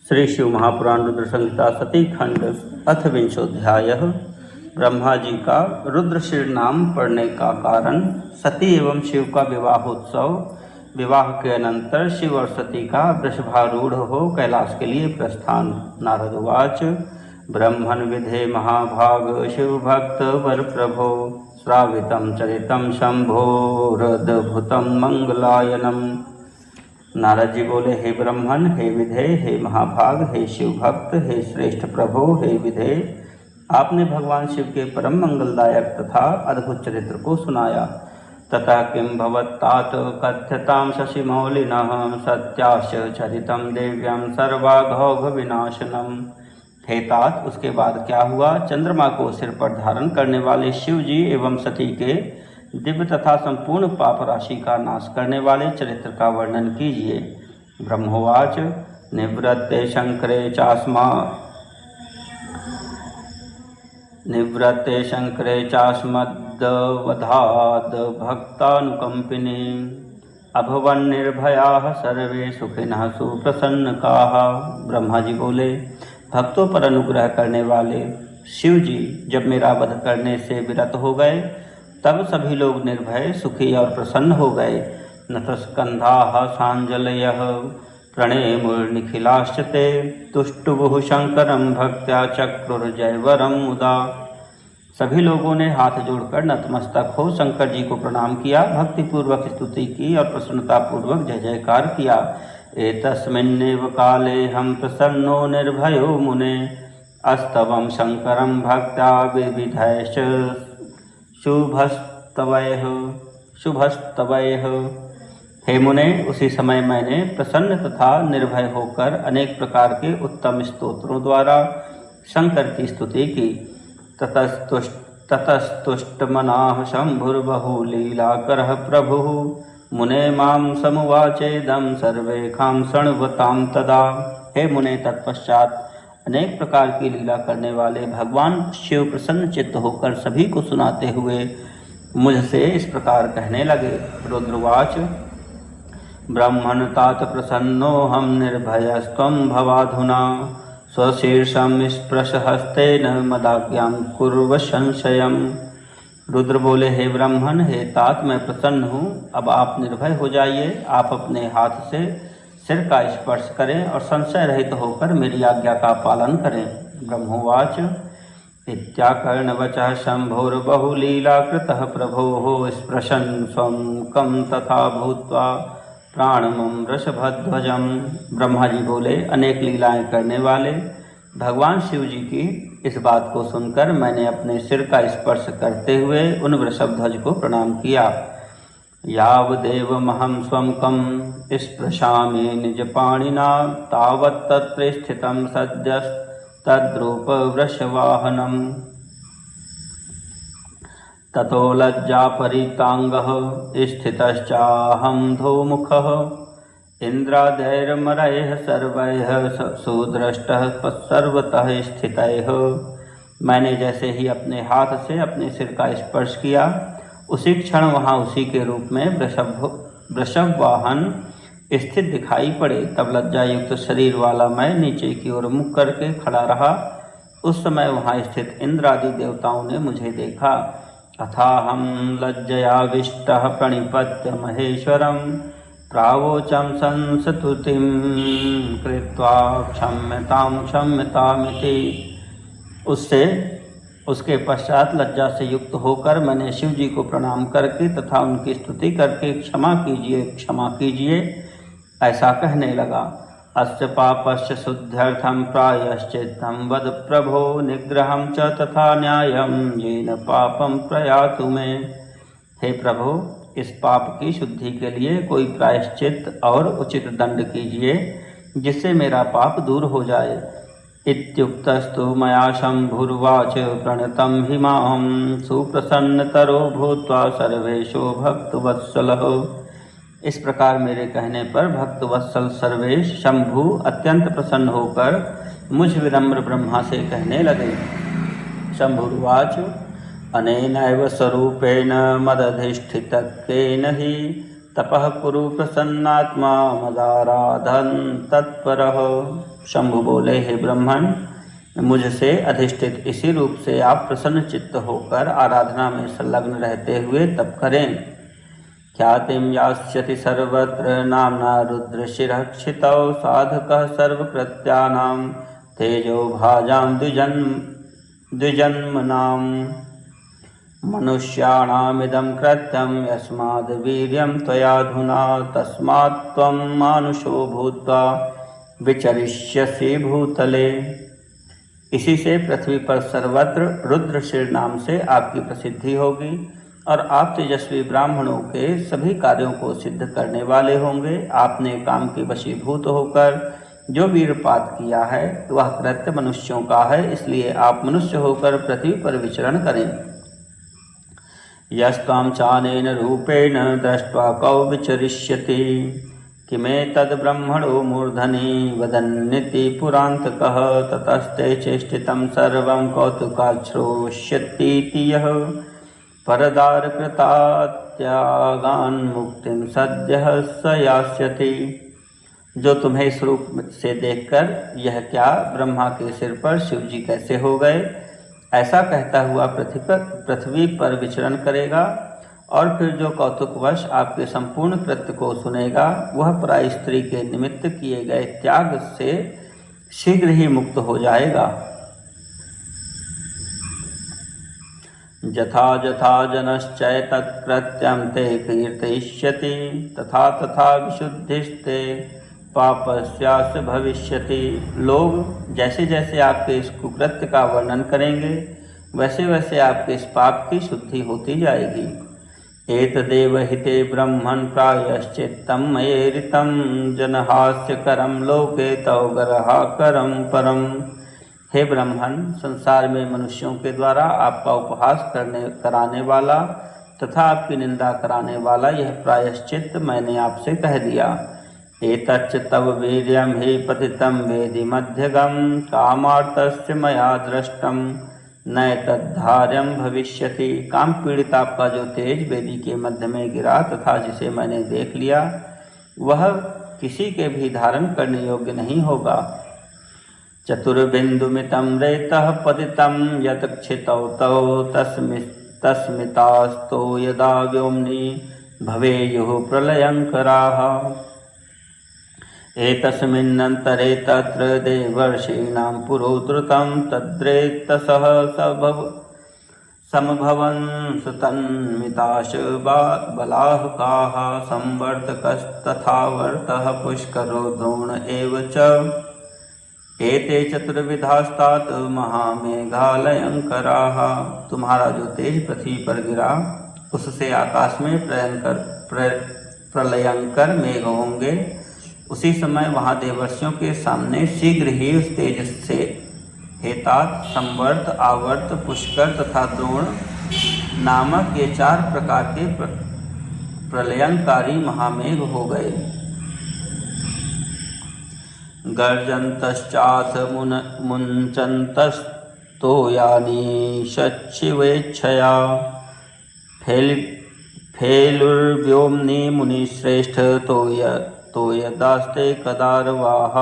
श्री शिव महापुराण रुद्र संहिता सती खंड अथ विंशोध्याय। ब्रह्मा जी का रुद्रशीर नाम पड़ने का कारण। सती एवं शिव का विवाहोत्सव। विवाह के अनंतर शिव और सती का वृषभारूढ़ हो कैलाश के लिए प्रस्थान। नारद उवाच ब्रह्मन् विधे महाभाग शिव भक्त वर प्रभो श्रावितं चरितं शंभोरद्भुतं मंगलायनम। नारद जी बोले, हे ब्रह्मन, हे विधेय, हे महाभाग, हे शिव भक्त, हे श्रेष्ठ प्रभो, हे विधेय, आपने भगवान शिव के परम मंगलदायक तथा अद्भुत चरित्र को सुनाया। तथा किं भवत्तात कथ्यतां शशिमौलिनः सत्याश्च चरितं देव्यं सर्वाघौघ विनाशनम। हे तात, उसके बाद क्या हुआ? चंद्रमा को सिर पर धारण करने वाले शिव जी एवं सती के दिव्य तथा संपूर्ण पाप राशि का नाश करने वाले चरित्र का वर्णन कीजिए। ब्रह्मोवाच निवृत्ते शंकरे चास्मद्वधाद भक्तानुकंपिनी अभवन् निर्भयाः सर्वे सुखिनः सुप्रसन्नकाः। ब्रह्मा जी बोले, भक्तों पर अनुग्रह करने वाले शिव जी जब मेरा वध करने से विरत हो गए, तब सभी लोग निर्भय, सुखी और प्रसन्न हो गए। नतस्कंधाः सांजलयः प्रणेमुर्निखिलाश्च ते तुष्टुवुः शंकरं भक्त्या चक्रुर्जयवरं मुदा। सभी लोगों ने हाथ जोड़कर नतमस्तक हो शंकर जी को प्रणाम किया, भक्तिपूर्वक स्तुति की और प्रसन्नतापूर्वक जय जयकार किया। एतस्मिन्नेव काले हम प्रसन्नो निर्भयो मुने अस्तवं शंकरं भक्त्या विविधैश्च शुभस्तवैः। हे मुने, उसी समय मैंने प्रसन्न तथा निर्भय होकर अनेक प्रकार के उत्तम स्तोत्रों द्वारा शंकर की स्तुति की। ततस्तुष्टमनाः शंभुर्बहुलीलाकरः प्रभुः मुने मां समुवाचेदं सर्वेखां शृण्वतां तदा। हे मुने, तत्पश्चात अनेक प्रकार की लीला करने वाले भगवान शिव प्रसन्न चित्त होकर सभी को सुनाते हुए मुझसे इस प्रकार कहने लगे। रुद्रवाच ब्रह्मन् तात प्रसन्नो हम निर्भयस्त्वं भवाधुना स्वशीर्षं स्पृश हस्तेन मदाज्ञां कुर्व संशयम्। रुद्र बोले, हे ब्रह्मन, हे तात, मैं प्रसन्न हूँ, अब आप निर्भय हो जाइए। आप अपने हाथ से सिर का स्पर्श करें और संशय रहित होकर मेरी आज्ञा का पालन करें। ब्रह्मोवाच इत्याकर्णवचः शंभोर्बहुलीलाकृतः प्रभोः स्पृशन् स्वं कं तथा भूत्वा प्राणमं वृषभध्वजम्। ब्रह्मा जी बोले, अनेक लीलाएं करने वाले भगवान शिव जी की इस बात को सुनकर मैंने अपने सिर का स्पर्श करते हुए उन वृषभध्वज को प्रणाम किया। यावदेवमहं स्वं कं स्पृशामि निजपाणिना तावत् तत्र स्थितं सद्यस्तद्रूप वृषवाहनम्। ततो लज्जापरीताङ्गः स्थितश्चाहं धूमुखः इन्द्रादैर्मरैः सर्वैः सुदृष्टः सर्वतः स्थितैः। मैंने जैसे ही अपने हाथ से अपने सिर का स्पर्श किया, उसी क्षण वहाँ उसी के रूप में वृषभ वाहन स्थित दिखाई पड़े। तब लज्जा युक्त शरीर वाला मैं नीचे की ओर मुख करके खड़ा रहा। उस समय वहाँ स्थित इंद्र आदि देवताओं ने मुझे देखा। अथाहं लज्जयाविष्टः प्रणिपत्य महेश्वरं प्रावोचं संस्तुतिं कृत्वा क्षम्यतामिति। उसके पश्चात लज्जा से युक्त होकर मैंने शिव जी को प्रणाम करके तथा उनकी स्तुति करके क्षमा कीजिए ऐसा कहने लगा। अस्य पापस्य शुद्ध्यर्थं प्रायश्चित्तं वद प्रभो निग्रहं च तथा न्यायं येन पापं प्रयातु मे। हे प्रभु, इस पाप की शुद्धि के लिए कोई प्रायश्चित और उचित दंड कीजिए जिससे मेरा पाप दूर हो जाए। इत्युक्तस्तु मया शंभुर्वाच प्रणतं हि मां सुप्रसन्नतरो भूत्वा सर्वेशो भक्तवत्सलः। इस प्रकार मेरे कहने पर भक्तवत्सल सर्वेश शंभु अत्यंत प्रसन्न होकर मुझ विनम्र ब्रह्मा से कहने लगे। शंभुर्वाच अनेनैव स्वरूपेण मदधिष्ठितकेन हि तपः कुरु प्रसन्नात्मा मदाराधन तत्परः। शंभु बोले, हे ब्राह्मण, मुझसे अधिष्ठित इसी रूप से आप प्रसन्न चित्त होकर आराधना में संलग्न रहते हुए तप करें। ख्यातिम यास्यति सर्वत्र नामना रुद्रशिरः क्षितौ साधकः सर्वकृत्यानां तेजो भाजां द्विजन्मनां। मनुष्याणामिदं कृत्यं यस्माद् वीर्यं त्वयाधुना तस्मात् त्वं मानुषो भूत्वा विचरिष्यसि भूतले। इसी से पृथ्वी पर सर्वत्र रुद्रशिर नाम से आपकी प्रसिद्धि होगी और आप तेजस्वी ब्राह्मणों के सभी कार्यों को सिद्ध करने वाले होंगे। आपने काम के वशीभूत होकर जो वीरपात किया है वह कृत्य मनुष्यों का है, इसलिए आप मनुष्य होकर पृथ्वी पर विचरण करें। यस्त्वां चानेन रूपेण दृष्ट्वा कौ विचरिष्यति किमेतद् ब्रह्मणो मूर्धनि वदन्निति पुरान्तकः। ततस्ते चेष्टितं सर्वं कौतुकाश्रोष्यतीति यः परदारकृतात्यागान् मुक्तिं सद्यः स यास्यति। जो तुम्हें इस रूप से देखकर यह क्या ब्रह्मा के सिर पर शिव जी कैसे हो गए ऐसा कहता हुआ पृथ्वी पर विचरण करेगा, और फिर जो कौतुकवश आपके संपूर्ण कृत्य को सुनेगा वह पराई स्त्री के निमित्त किए गए त्याग से शीघ्र ही मुक्त हो जाएगा। यथा यथा जनश्चैतत्कृत्यं ते कीर्तयिष्यति तथा तथा विशुद्धिस्ते पापस्यास्य भविष्यति। लोग जैसे जैसे आपके इस कुकृत्य का वर्णन करेंगे वैसे वैसे आपके इस पाप की शुद्धि होती जाएगी। एतदेव हिते ब्रह्मन् प्रायश्चित्तं मयेरितं जनहास्यकरं लोके तव गरहाकरं परम। हे ब्राह्मण, संसार में मनुष्यों के द्वारा आपका उपहास कराने वाला तथा आपकी निंदा कराने वाला यह प्रायश्चित मैंने आपसे कह दिया। एतच्च तव वीर्यं हि पतितं वेदि मध्यगं कामार्तस्य मया दृष्टं नैतद्धार्यं भविष्यति। काम पीड़ित आपका जो तेज वेदी के मध्य में गिरा तथा जिसे मैंने देख लिया वह किसी के भी धारण करने योग्य नहीं होगा। चतुर्बिंदुमितं रेतः पतितं यत्क्षितौ तौ तस्मितास्तो यदा व्योम्नि भवेयुः प्रलयङ्कराः। एतस्मिन्नन्तरे तत्र देवर्षीणां पुरोद्धृतं तद्रेतसः समभवन् सुतन्मिताश बलाहुकाः संवर्तकस्तथावर्तः पुष्करो द्रोण एव च। एते चतुर्विधास्तात महामेघालयंकराः। तुम्हारा जो तेज पृथ्वी पर गिरा उससे आकाश में प्रलयंकर मेघ होंगे। उसी समय वहाँ देवर्षियों के सामने शीघ्र ही उस तेज से हेतात, संवर्त, आवर्त, पुष्कर तथा द्रोण नामक ये 4 प्रकार के प्रलयंकारी महामेघ हो गए। गर्जन्तश्चाथ मुञ्चन्तस्तो यानि शचिवेच्छया फेलुर्व्योम्नि मुनिश्रेष्ठ तो यदास्ते कदारवाह।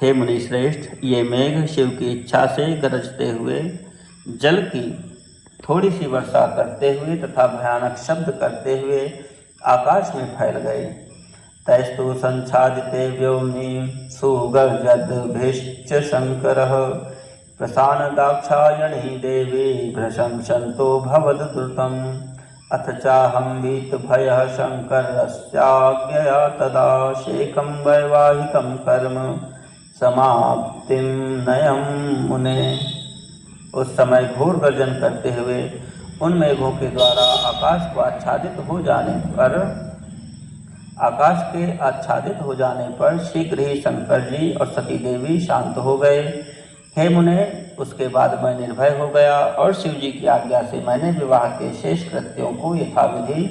हे मुनिश्रेष्ठ, ये मेघ शिव की इच्छा से गरजते हुए जल की थोड़ी सी वर्षा करते हुए तथा भयानक शब्द करते हुए आकाश में फैल गए। तैस्तु संच्छादिते व्योम्नि सुगर्जद्भिश्च शंकरः प्रसानदाक्षायणी देवी भ्रशंसन्तो भवद्द्रुतम्। अथ चाहं वीतभयः शङ्करस्याज्ञया तदा शेकं वैवाहिकं कर्म समाप्तिं नयं मुने। उस समय घोर गर्जन करते हुए उन मेघों के द्वारा आकाश के आच्छादित हो जाने पर शीघ्र ही शंकर जी और सती देवी शांत हो गए। हे मुने, उसके बाद मैं निर्भय हो गया और शिव जी की आज्ञा से मैंने विवाह के शेष कृत्यों को यथाविधि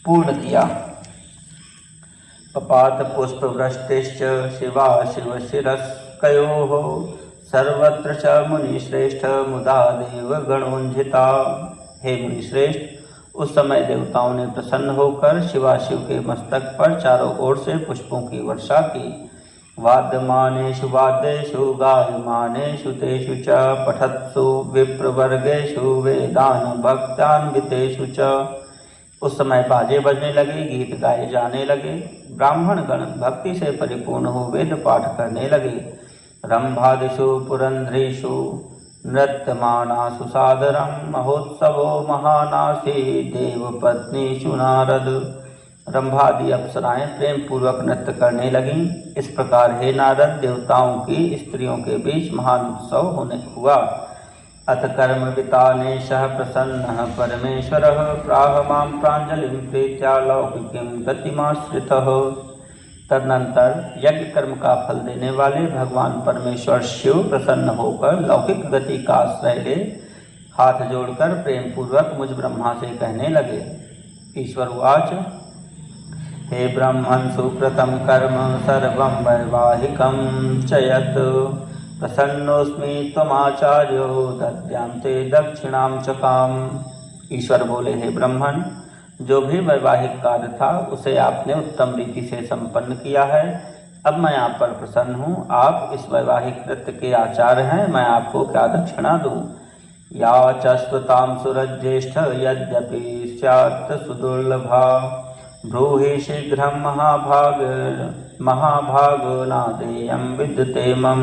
पूर्ण किया। पपात पुष्प वृष्टिश्च शिवा शिव शिरस्कयोः सर्वत्र च मुनिश्रेष्ठ मुदा देव गणोंझिता। हे मुनिश्रेष्ठ, उस समय देवताओं ने प्रसन्न होकर शिवाशिव के मस्तक पर चारों ओर से पुष्पों की वर्षा की। वाद्यमानेषु वाद्येषु गायमानेषु तेषु च पठत्सु विप्रवर्गेषु वेदान भक्त्यान्वितेषु च। उस समय बाजे बजने लगे, गीत गाए जाने लगे, ब्राह्मण गण भक्ति से परिपूर्ण हो वेद पाठ करने लगे। रंभादिषु पुरंध्रीषु नृत्यमानासु सादरं महोत्सवो महानासी देवपत्नीषु नारद। रंभादि अप्सराएं प्रेम पूर्वक नृत्य करने लगीं। इस प्रकार हे नारद, देवताओं की स्त्रियों के बीच महान उत्सव होने हुआ। अथ कर्म वितानेशः प्रसन्नः परमेश्वरः प्राह मां प्राञ्जलिं प्रीत्या लौकिकीं गतिमाश्रितः। तदनंतर यज्ञ कर्म का फल देने वाले भगवान परमेश्वर शिव प्रसन्न होकर लौकिक गति का आश्रय ले हाथ जोड़कर प्रेम पूर्वक मुझ ब्रह्मा से कहने लगे। ईश्वर उवाच हे ब्रह्मन् सुकृतं कर्म सर्वं वैवाहिकं च यत् प्रसन्नोऽस्मि त्वमाचार्यो दद्यां ते दक्षिणां च काम। ईश्वर बोले, हे ब्रह्मन्, जो भी वैवाहिक कार्य था उसे आपने उत्तम रीति से संपन्न किया है। अब मैं आप पर प्रसन्न हूँ। आप इस वैवाहिक कृत्य के आचार्य हैं, मैं आपको क्या दक्षिणा दूँ। या चस्वतां सुरज्येष्ठ यद्यपि स्यात् सुदुर्लभा ब्रूहि शीघ्रं महाभाग नादेयं विद्यते मम।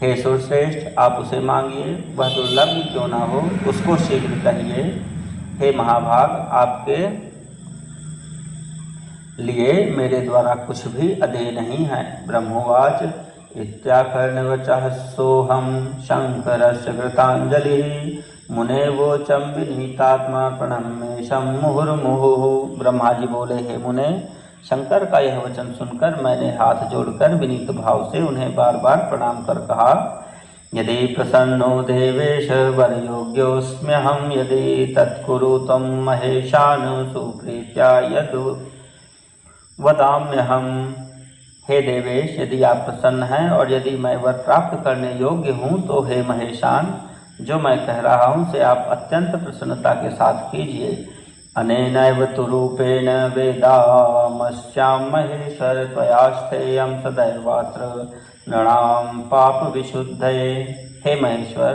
हे सुरश्रेष्ठ, आप उसे मांगिए, वह दुर्लभ ही क्यों ना हो, उसको शीघ्र कहिए। हे महाभाग, आपके लिए मेरे द्वारा कुछ भी अदेय नहीं है। ब्रह्मोवाच इत्याकर्णवचः सोऽहं शंकरस्य कृतांजलिः मुने वोचं विनीतात्मा प्रणम्येशं मुहुर्मुहुः। ब्रह्मा जी बोले, हे मुने, शंकर का यह वचन सुनकर मैंने हाथ जोड़कर विनीत भाव से उन्हें बार बार प्रणाम कर कहा, यदि प्रसन्नो देवेश वरयोग्योऽस्म्यहं यदि तत्कुरु त्वं महेशान सुप्रीत्या यदु वदाम्यहं। हे देवेश, यदि आप प्रसन्न हैं और यदि मैं वर प्राप्त करने योग्य हूँ तो हे महेशान, जो मैं कह रहा हूँ से आप अत्यंत प्रसन्नता के साथ कीजिए। अनेनैव तु रूपेण वेदामस्यां महेश्वर त्वयास्थेयं सदैवात्र नृणां पाप विशुद्धये। हे महेश्वर,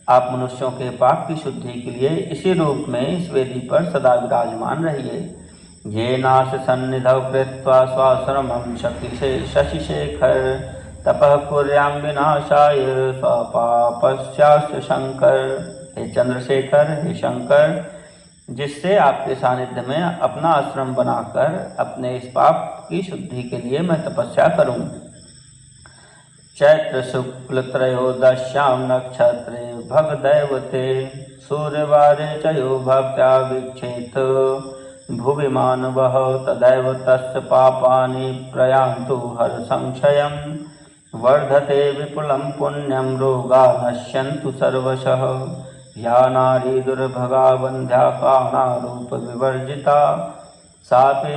आप मनुष्यों के पाप की शुद्धि के लिए इसी रूप में इस वेदी पर सदा विराजमान रहिए। येनाश सन्निधौ कृत्वा स्वाश्रमं शशिशेखर तपः कुर्यां विनाशाय स्वपापस्यास्य शंकर। हे चंद्रशेखर, हे शंकर, जिससे आपके सानिध्य में अपना आश्रम बनाकर अपने इस पाप की शुद्धि के लिए मैं तपस्या करूं। चैत्र शुक्ल त्रयोदश्यां नक्षत्रे भगदैवते सूर्यवारे च यो भक्त्या वीक्षेत भुवि मानवः तदैव तस्य पापानि प्रयान्तु हर संशयं वर्धते विपुलं पुण्यं रोगा नश्यन्तु सर्वशः। या नारी दुर्भगा वन्ध्या कामनारूप विवर्जिता सापि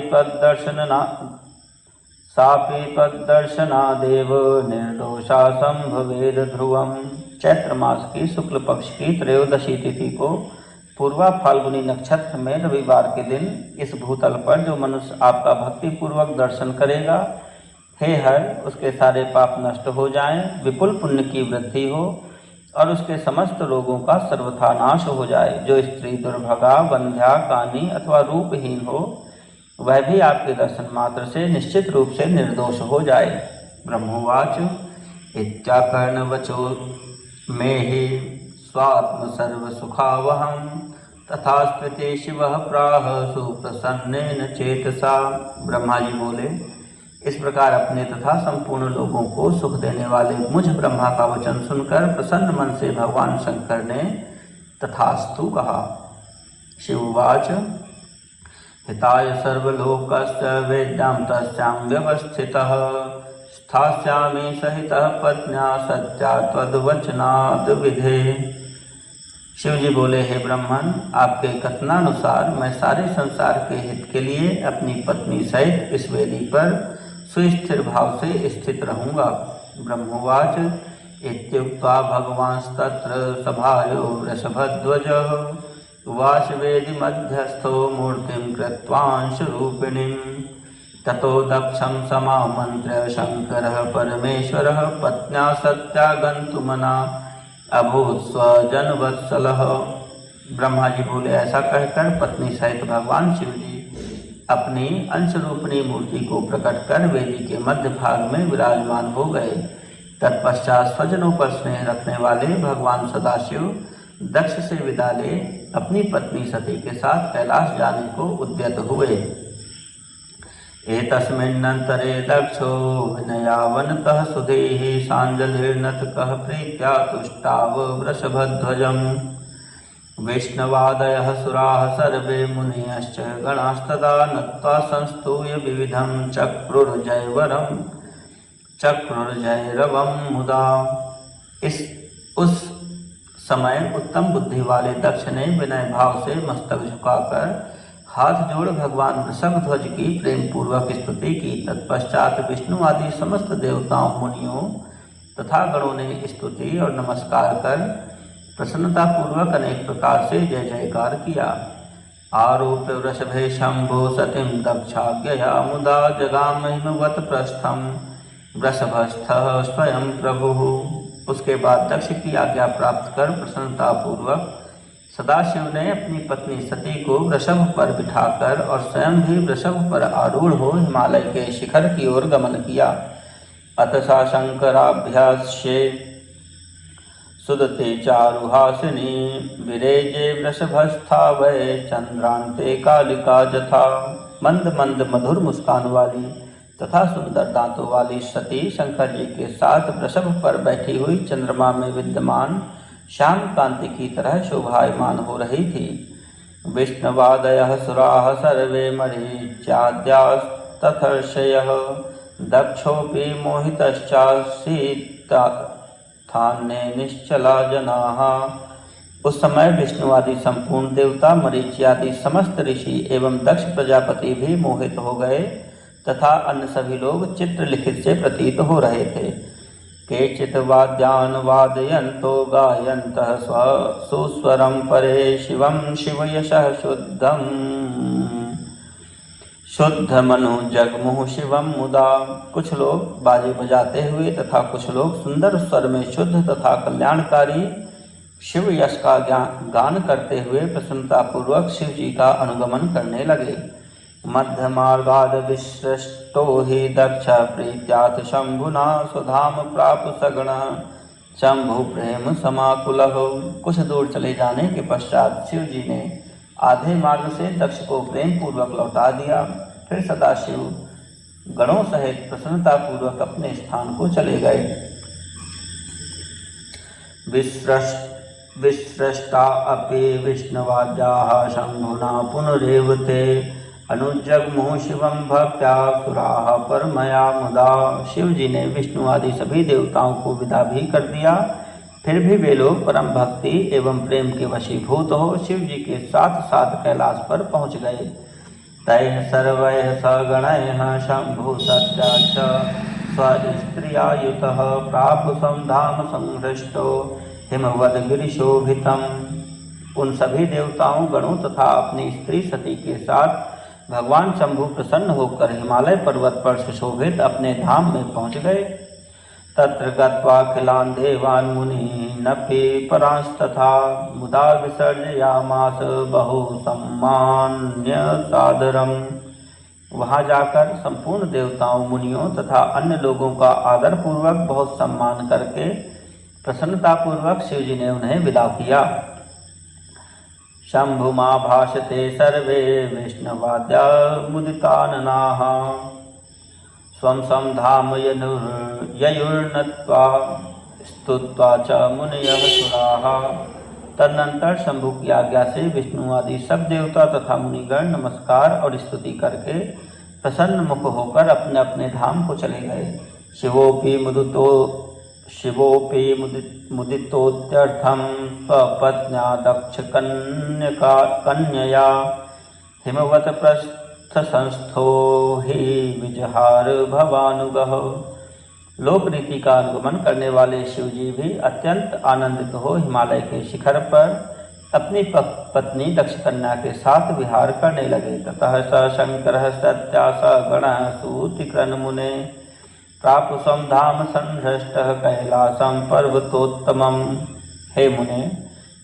त्वद्दर्शनादेव निर्दोषा संभवेद ध्रुवम्। चैत्र मास की शुक्ल पक्ष की त्रयोदशी तिथि को पूर्वा फाल्गुनी नक्षत्र में रविवार के दिन इस भूतल पर जो मनुष्य आपका भक्ति पूर्वक दर्शन करेगा, हे हर, उसके सारे पाप नष्ट हो जाएं, विपुल पुण्य की वृद्धि हो और उसके समस्त रोगों का सर्वथा नाश हो जाए। जो स्त्री दुर्भगा, वंध्या, कानी अथवा रूपहीन हो, वह भी आपके दर्शन मात्र से निश्चित रूप से निर्दोष हो जाए। ब्रह्मोवाच इत्याकर्णवचो मे हि स्वात्म सर्व सुखावहं तथास्त्विति शिवः प्राह सुप्रसन्नेन चेतसा। ब्रह्मा जी बोले, इस प्रकार अपने तथा संपूर्ण लोगों को सुख देने वाले मुझ ब्रह्मा का वचन सुनकर प्रसन्न मन से भगवान शंकर ने तथास्तु कहा। शिववाच हिताय सर्वलोकस्य वेद्यां तस्यां व्यवस्थितः स्थास्यामि सहितः पत्न्या सत्या त्वद्वचनाद् विधे। शिव जी बोले, हे ब्रह्मन, आपके कथनानुसार मैं सारे संसार के हित के लिए अपनी पत्नी सहित इस वेदी पर सुस्थिर भाव से स्थित रहूँगा। ब्रह्मोवाच इत्युक्त्वा भगवांस्तत्र सभायो वृषभध्वजः वाशवेदि मध्यस्थो मूर्तिं कृत्वांशरूपिणीं ततो दक्षं समामन्त्र्य शङ्करः परमेश्वरः पत्न्या सत्यागन्तुमना अभूत् स्वजनवत्सलः। ब्रह्मा जी बोले, ऐसा कहकर पत्नी सहित भगवान शिव जी अपनी अंशरूपिणी मूर्ति को प्रकट कर वेदी के मध्य भाग में विराजमान हो गए। तत्पश्चात स्वजनों पर स्नेह रखने वाले भगवान सदाशिव दक्ष से विदा ले अपनी पत्नी सती के साथ कैलाश जाने को उद्यत हुए। एतस्मिन्नन्तरे दक्षो विनयावनतः सुधीः साञ्जलिर्नतकः प्रीत्या तुष्टाव वृषभध्वजम्। वैष्णवादयः सुराः सर्वे मुनयश्च गणास्तदा नत्वा संस्तूय विविधं चक्रुर्जयरवं मुदा। उस समय उत्तम बुद्धि वाले दक्ष ने विनय भाव से मस्तक झुकाकर हाथ जोड़ भगवान वृषभध्वज की प्रेम पूर्वक स्तुति की। तत्पश्चात विष्णु आदि समस्त देवताओं, मुनियों तथा गणों ने स्तुति और नमस्कार कर प्रसन्नता पूर्वक अनेक प्रकार से जय जयकार किया। आरोप्य वृषभे शंभो सतीं दक्षाज्ञया मुदा जगाम महिमवत पृष्ठम वृषभस्थः स्वयं प्रभुः। उसके बाद दक्ष की आज्ञा प्राप्त कर प्रसन्नता पूर्वक सदाशिव ने अपनी पत्नी सती को वृषभ पर बिठाकर और स्वयं भी वृषभ पर आरूढ़ हो हिमालय के शिखर की ओर गमन किया। अथ सा शंकराभ्यास्ये सुदते चारुहासिनी विरेजे वृषभस्था वै चंद्रांते कालिका जथा। मंद मंद मधुर मुस्कान वाली तथा सुंदर दांतों वाली सती शंकर जी के साथ वृषभ पर बैठी हुई चंद्रमा में विद्यमान श्याम कांति की तरह शोभायमान हो रही थी। विष्णवादयः सुराः सर्वे मरीच्याद्यास्तथर्षयः दक्षोऽपि मोहितश्चासीत्थान्ये निश्चला जनाः। उस समय विष्णुवादी संपूर्ण देवता, मरीच्यादि समस्त ऋषि एवं दक्ष प्रजापति भी मोहित हो गए तथा अन्य सभी लोग चित्र लिखित से प्रतीत हो रहे थे। केचित् वाद्यान् वादयन्तो गायन्तः सुस्वरं परे शिवं शिवयशः शुद्धमनु जगमुः शिवं मुदा। कुछ लोग बाजे बजाते हुए तथा कुछ लोग सुंदर स्वर में शुद्ध तथा कल्याणकारी शिव यश का गान करते हुए प्रसन्नतापूर्वक शिव जी का अनुगमन करने लगे। मध्यमार्गाद विसृष्टो हि दक्ष प्रीत्यात् शंभुना स्वधाम प्राप सगण शंभु प्रेम समाकुलः। कुछ दूर चले जाने के पश्चात शिव जी ने आधे मार्ग से दक्ष को प्रेम पूर्वक लौटा दिया। फिर सदाशिव गणों सहित प्रसन्नता पूर्वक अपने स्थान को चले गए। विसृष्टा अपि विष्णवाद्याः शंभुना पुनरेव ते अनुजग्मुः शिवं भक्त्या सुराः परमया मुदा। शिव जी ने विष्णु आदि सभी देवताओं को विदा भी कर दिया। फिर भी वे लोग परम भक्ति एवं प्रेम के वशीभूत हो शिव जी के साथ साथ कैलाश पर पहुँच गए। तैः सर्वैः सगणैः शंभु सत्याच्च स्वस्त्रियायुतः प्रापुसं धाम संहृष्टो हिमवद गिरिशोभितम्। उन सभी देवताओं, गणों तथा अपनी स्त्री सती के साथ भगवान शंभु प्रसन्न होकर हिमालय पर्वत पर सुशोभित अपने धाम में पहुँच गए। तत्र गत्वाखिलान् देवान् मुनीनपि परांस्तथा मुदा विसर्जयामास बहु सम्मान्य सादरम्। वहाँ जाकर संपूर्ण देवताओं, मुनियों तथा अन्य लोगों का आदर पूर्वक बहुत सम्मान करके प्रसन्नतापूर्वक शिव जी ने उन्हें विदा किया। शंभुमा भाषते सर्वे विष्णवाद्या मुदिताननाः स्वं स्वं धाम ययुर्नत्वा स्तुत्वा च मुनयः सुराः। तदनंतर शंभु की आज्ञा से विष्णु आदि सब देवता तथा मुनिगण नमस्कार और स्तुति करके प्रसन्न मुख होकर अपने अपने धाम को चले गए। शिवोऽपि मुदितोत्यर्थं स्वपत्न्या दक्षकन्यया हिमवत प्रस्थसंस्थो हि विजहार भवानुगः। लोक रीति का अनुगमन करने वाले शिव जी भी अत्यंत आनंदित हो हिमालय के शिखर पर अपनी पत्नी दक्ष कन्या के साथ विहार करने लगे। ततः स शंकर सत्या स गण सूतिक्रन मुने प्रापुसम धाम संहृष्ट कैलासम पर्वतोत्तमम। हे मुने,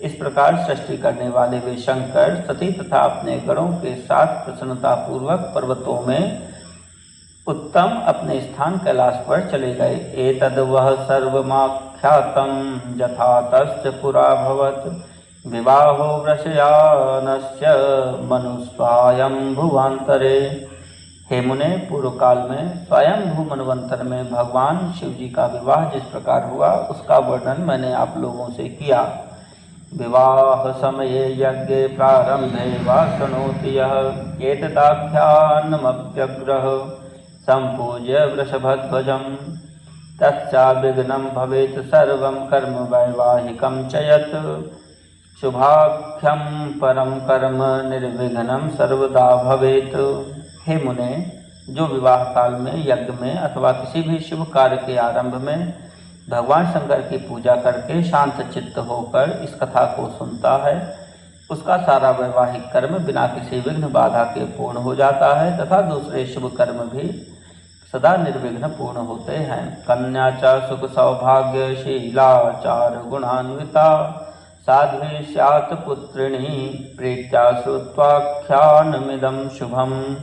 इस प्रकार सृष्टि करने वाले वे शंकर सती तथा अपने गणों के साथ प्रसन्नता पूर्वक पर्वतों में उत्तम अपने स्थान कैलाश पर चले गए। एतद् वह सर्वमाख्यातम यथा तस्य पुरा भवत् विवाहो वृषयानस्य मनुस्वायं भुवांतरे। हे मुने, पूर्व काल में स्वयंभू मनवंतर में भगवान शिव जी का विवाह जिस प्रकार हुआ उसका वर्णन मैंने आप लोगों से किया। विवाह समये यज्ञ प्रारंभे वा शृणोति यः एतदाख्यानमप्यग्रह संपूज्य वृषभध्वजं तच्चाविघ्नं भवेत् सर्वं कर्म वैवाहिकं च यत् शुभाख्यं परम कर्म निर्विघ्नं सर्वदा भवेत्। हे मुने, जो विवाह काल में यज्ञ में अथवा किसी भी शुभ कार्य के आरंभ में भगवान शंकर की पूजा करके शांत चित्त होकर इस कथा को सुनता है उसका सारा वैवाहिक कर्म बिना किसी विघ्न बाधा के पूर्ण हो जाता है तथा दूसरे शुभ कर्म भी सदा निर्विघ्न पूर्ण होते हैं। कन्या च सुख सौभाग्य शीलाचार गुणान्विता साध्वी स्यात् पुत्रिणी प्रीत्या श्रुत्वाख्यानमिदं शुभम।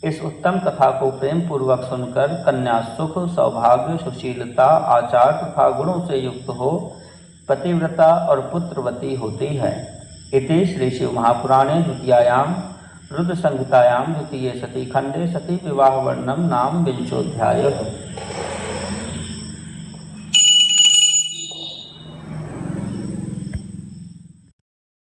इस उत्तम कथा को प्रेम पूर्वक सुनकर कन्या सुख सौभाग्य सुशीलता आचार तथा गुणों से युक्त हो पतिव्रता और पुत्रवती होती है। इति श्री शिव महापुराणे द्वितीयायां रुद्र संहितायां द्वितीये सती खंडे सती विवाह वर्णनम नाम 20 अध्यायः।